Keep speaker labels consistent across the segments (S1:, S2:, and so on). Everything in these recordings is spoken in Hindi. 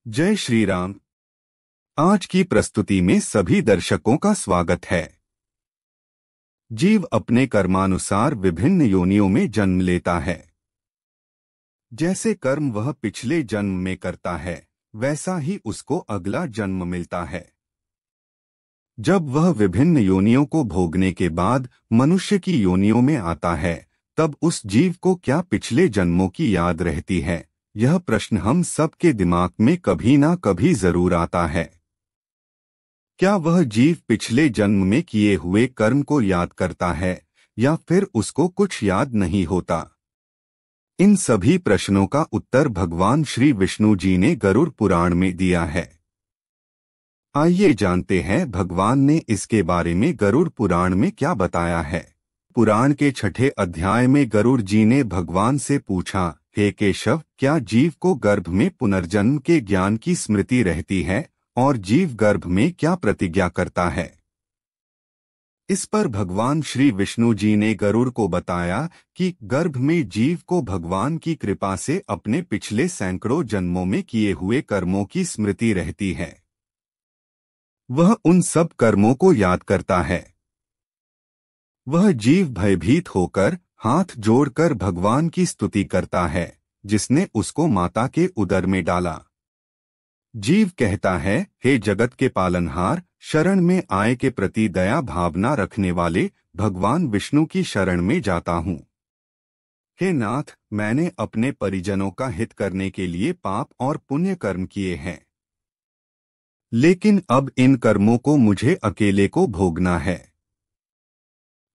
S1: जय श्री राम। आज की प्रस्तुति में सभी दर्शकों का स्वागत है। जीव अपने कर्मानुसार विभिन्न योनियों में जन्म लेता है। जैसे कर्म वह पिछले जन्म में करता है, वैसा ही उसको अगला जन्म मिलता है। जब वह विभिन्न योनियों को भोगने के बाद मनुष्य की योनियों में आता है, तब उस जीव को क्या पिछले जन्मों की याद रहती है? यह प्रश्न हम सबके दिमाग में कभी ना कभी जरूर आता है। क्या वह जीव पिछले जन्म में किए हुए कर्म को याद करता है या फिर उसको कुछ याद नहीं होता? इन सभी प्रश्नों का उत्तर भगवान श्री विष्णु जी ने गरुड़ पुराण में दिया है। आइए जानते हैं भगवान ने इसके बारे में गरुड़ पुराण में क्या बताया है। पुराण के 6 अध्याय में गरुड़ जी ने भगवान से पूछा, हे केशव, क्या जीव को गर्भ में पुनर्जन्म के ज्ञान की स्मृति रहती है और जीव गर्भ में क्या प्रतिज्ञा करता है? इस पर भगवान श्री विष्णु जी ने गरुड़ को बताया कि गर्भ में जीव को भगवान की कृपा से अपने पिछले सैकड़ों जन्मों में किए हुए कर्मों की स्मृति रहती है। वह उन सब कर्मों को याद करता है। वह जीव भयभीत होकर हाथ जोड़कर भगवान की स्तुति करता है, जिसने उसको माता के उदर में डाला। जीव कहता है, हे जगत के पालनहार, शरण में आए के प्रति दया भावना रखने वाले भगवान विष्णु की शरण में जाता हूँ। हे नाथ, मैंने अपने परिजनों का हित करने के लिए पाप और पुण्य कर्म किए हैं, लेकिन अब इन कर्मों को मुझे अकेले को भोगना है।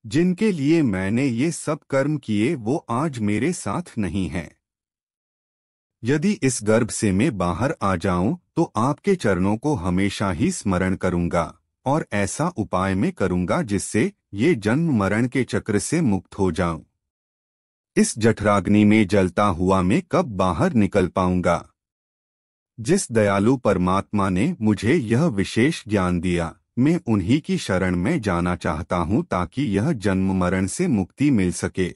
S1: जिनके लिए मैंने ये सब कर्म किए वो आज मेरे साथ नहीं हैं। यदि इस गर्भ से मैं बाहर आ जाऊं तो आपके चरणों को हमेशा ही स्मरण करूंगा और ऐसा उपाय मैं करूंगा जिससे ये जन्म मरण के चक्र से मुक्त हो जाऊं। इस जठराग्नि में जलता हुआ मैं कब बाहर निकल पाऊंगा? जिस दयालु परमात्मा ने मुझे यह विशेष ज्ञान दिया, मैं उन्हीं की शरण में जाना चाहता हूं ताकि यह जन्म मरण से मुक्ति मिल सके।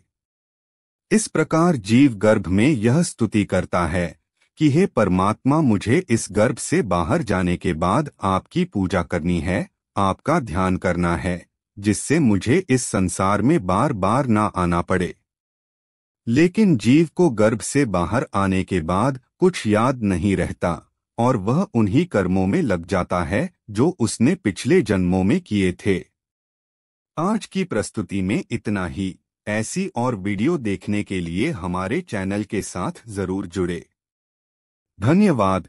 S1: इस प्रकार जीव गर्भ में यह स्तुति करता है कि हे परमात्मा, मुझे इस गर्भ से बाहर जाने के बाद आपकी पूजा करनी है, आपका ध्यान करना है, जिससे मुझे इस संसार में बार बार ना आना पड़े। लेकिन जीव को गर्भ से बाहर आने के बाद कुछ याद नहीं रहता और वह उन्हीं कर्मों में लग जाता है जो उसने पिछले जन्मों में किए थे। आज की प्रस्तुति में इतना ही। ऐसी और वीडियो देखने के लिए हमारे चैनल के साथ जरूर जुड़े। धन्यवाद।